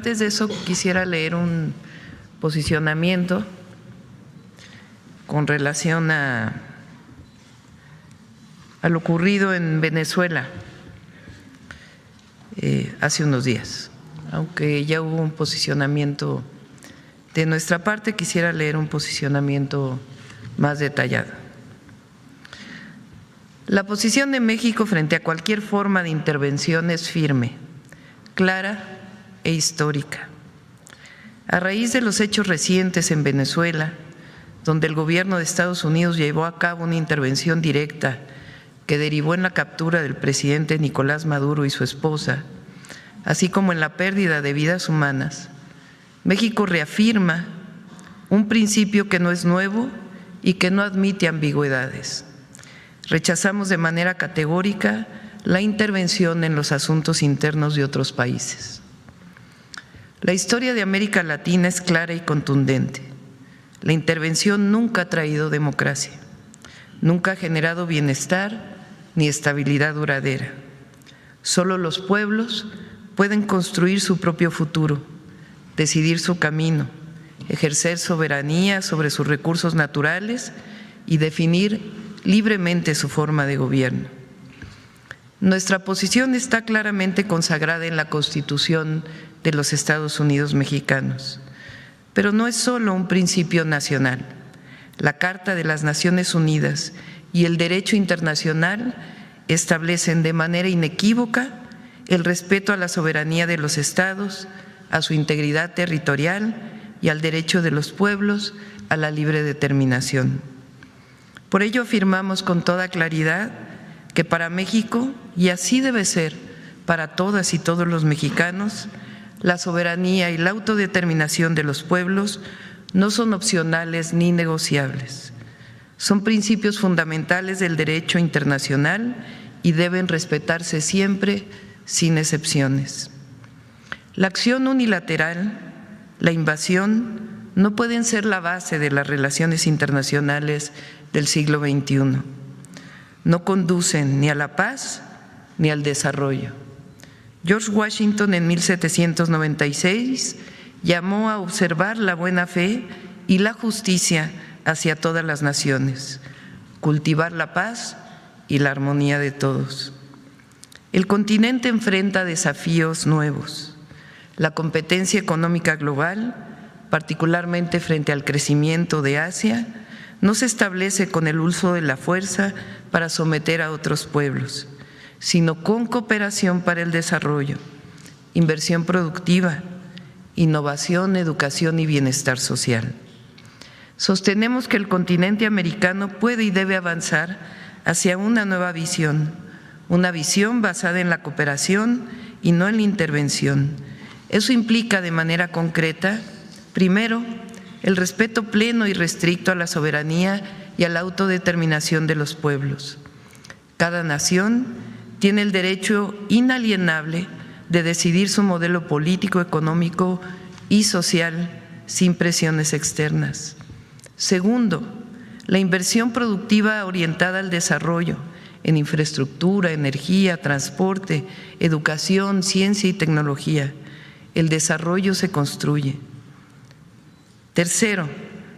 Antes de eso, quisiera leer un posicionamiento con relación a lo ocurrido en Venezuela hace unos días. Aunque ya hubo un posicionamiento de nuestra parte, quisiera leer un posicionamiento más detallado. La posición de México frente a cualquier forma de intervención es firme, clara e histórica. A raíz de los hechos recientes en Venezuela, donde el gobierno de Estados Unidos llevó a cabo una intervención directa que derivó en la captura del presidente Nicolás Maduro y su esposa, así como en la pérdida de vidas humanas, México reafirma un principio que no es nuevo y que no admite ambigüedades. Rechazamos de manera categórica la intervención en los asuntos internos de otros países. La historia de América Latina es clara y contundente. La intervención nunca ha traído democracia, nunca ha generado bienestar ni estabilidad duradera. Solo los pueblos pueden construir su propio futuro, decidir su camino, ejercer soberanía sobre sus recursos naturales y definir libremente su forma de gobierno. Nuestra posición está claramente consagrada en la Constitución de los Estados Unidos mexicanos, pero no es solo un principio nacional. La Carta de las Naciones Unidas y el derecho internacional establecen de manera inequívoca el respeto a la soberanía de los estados, a su integridad territorial y al derecho de los pueblos a la libre determinación. Por ello afirmamos con toda claridad que para México, y así debe ser para todas y todos los mexicanos, la soberanía y la autodeterminación de los pueblos no son opcionales ni negociables. Son principios fundamentales del derecho internacional y deben respetarse siempre, sin excepciones. La acción unilateral, la invasión, no pueden ser la base de las relaciones internacionales del siglo XXI. No conducen ni a la paz ni al desarrollo. George Washington en 1796 llamó a observar la buena fe y la justicia hacia todas las naciones, cultivar la paz y la armonía de todos. El continente enfrenta desafíos nuevos. La competencia económica global, particularmente frente al crecimiento de Asia, no se establece con el uso de la fuerza para someter a otros pueblos, sino con cooperación para el desarrollo, inversión productiva, innovación, educación y bienestar social. Sostenemos que el continente americano puede y debe avanzar hacia una nueva visión, una visión basada en la cooperación y no en la intervención. Eso implica de manera concreta, primero, el respeto pleno y restricto a la soberanía y a la autodeterminación de los pueblos. Cada nación tiene el derecho inalienable de decidir su modelo político, económico y social sin presiones externas. Segundo, la inversión productiva orientada al desarrollo en infraestructura, energía, transporte, educación, ciencia y tecnología. El desarrollo se construye. Tercero,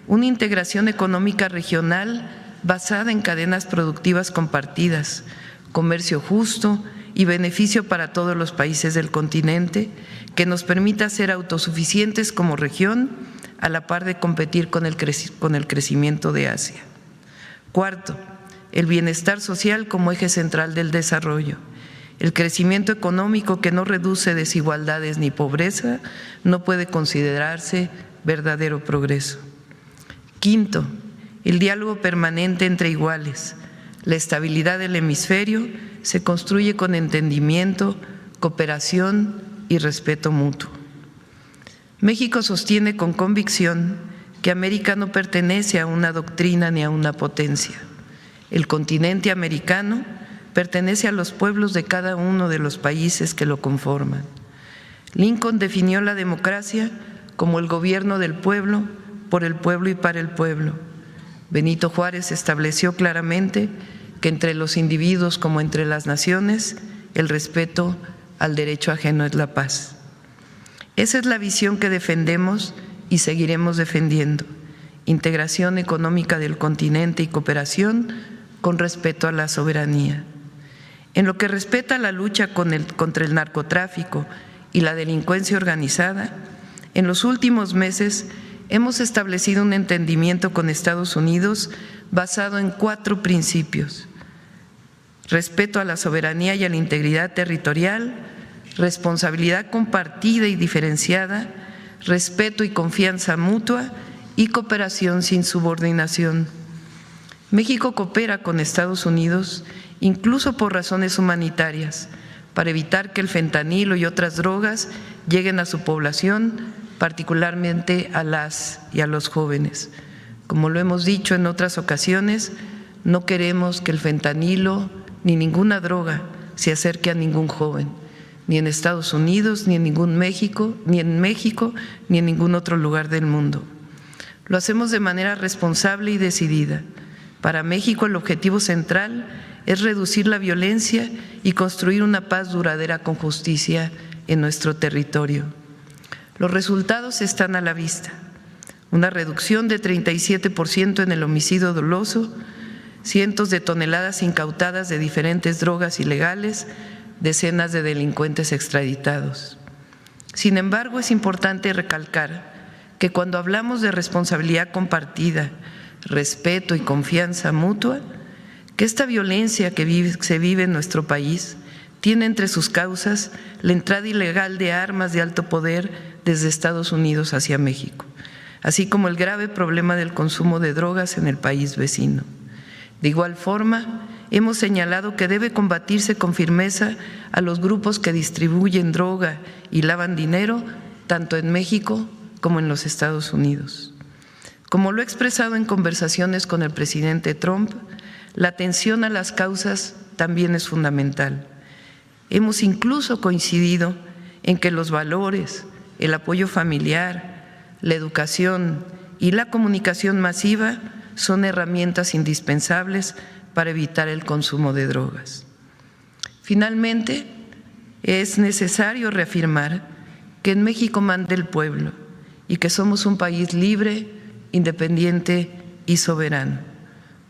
una integración económica regional basada en cadenas productivas compartidas, comercio justo y beneficio para todos los países del continente, que nos permita ser autosuficientes como región a la par de competir con el crecimiento de Asia. Cuarto, el bienestar social como eje central del desarrollo. El crecimiento económico que no reduce desigualdades ni pobreza no puede considerarse verdadero progreso. Quinto, el diálogo permanente entre iguales. La estabilidad del hemisferio se construye con entendimiento, cooperación y respeto mutuo. México sostiene con convicción que América no pertenece a una doctrina ni a una potencia. El continente americano pertenece a los pueblos de cada uno de los países que lo conforman. Lincoln definió la democracia como el gobierno del pueblo, por el pueblo y para el pueblo. Benito Juárez estableció claramente que entre los individuos como entre las naciones, el respeto al derecho ajeno es la paz. Esa es la visión que defendemos y seguiremos defendiendo: integración económica del continente y cooperación con respeto a la soberanía. En lo que respecta a la lucha contra el narcotráfico y la delincuencia organizada, en los últimos meses hemos establecido un entendimiento con Estados Unidos basado en 4 principios: respeto a la soberanía y a la integridad territorial, responsabilidad compartida y diferenciada, respeto y confianza mutua y cooperación sin subordinación. México coopera con Estados Unidos incluso por razones humanitarias, para evitar que el fentanilo y otras drogas lleguen a su población, particularmente a las y a los jóvenes. Como lo hemos dicho en otras ocasiones, no queremos que el fentanilo ni ninguna droga se acerque a ningún joven, ni en Estados Unidos, ni en México, ni en ningún otro lugar del mundo. Lo hacemos de manera responsable y decidida. Para México el objetivo central es reducir la violencia y construir una paz duradera con justicia en nuestro territorio. Los resultados están a la vista: una reducción de 37% en el homicidio doloso, cientos de toneladas incautadas de diferentes drogas ilegales, decenas de delincuentes extraditados. Sin embargo, es importante recalcar que cuando hablamos de responsabilidad compartida, respeto y confianza mutua, que esta violencia que se vive en nuestro país tiene entre sus causas la entrada ilegal de armas de alto poder desde Estados Unidos hacia México, así como el grave problema del consumo de drogas en el país vecino. De igual forma, hemos señalado que debe combatirse con firmeza a los grupos que distribuyen droga y lavan dinero, tanto en México como en los Estados Unidos. Como lo he expresado en conversaciones con el presidente Trump, la atención a las causas también es fundamental. Hemos incluso coincidido en que los valores, el apoyo familiar, la educación y la comunicación masiva son herramientas indispensables para evitar el consumo de drogas. Finalmente, es necesario reafirmar que en México manda el pueblo y que somos un país libre, independiente y soberano.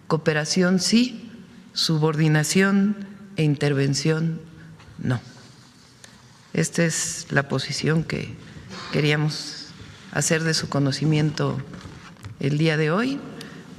Cooperación sí, subordinación e intervención no. Esta es la posición que queríamos hacer de su conocimiento el día de hoy.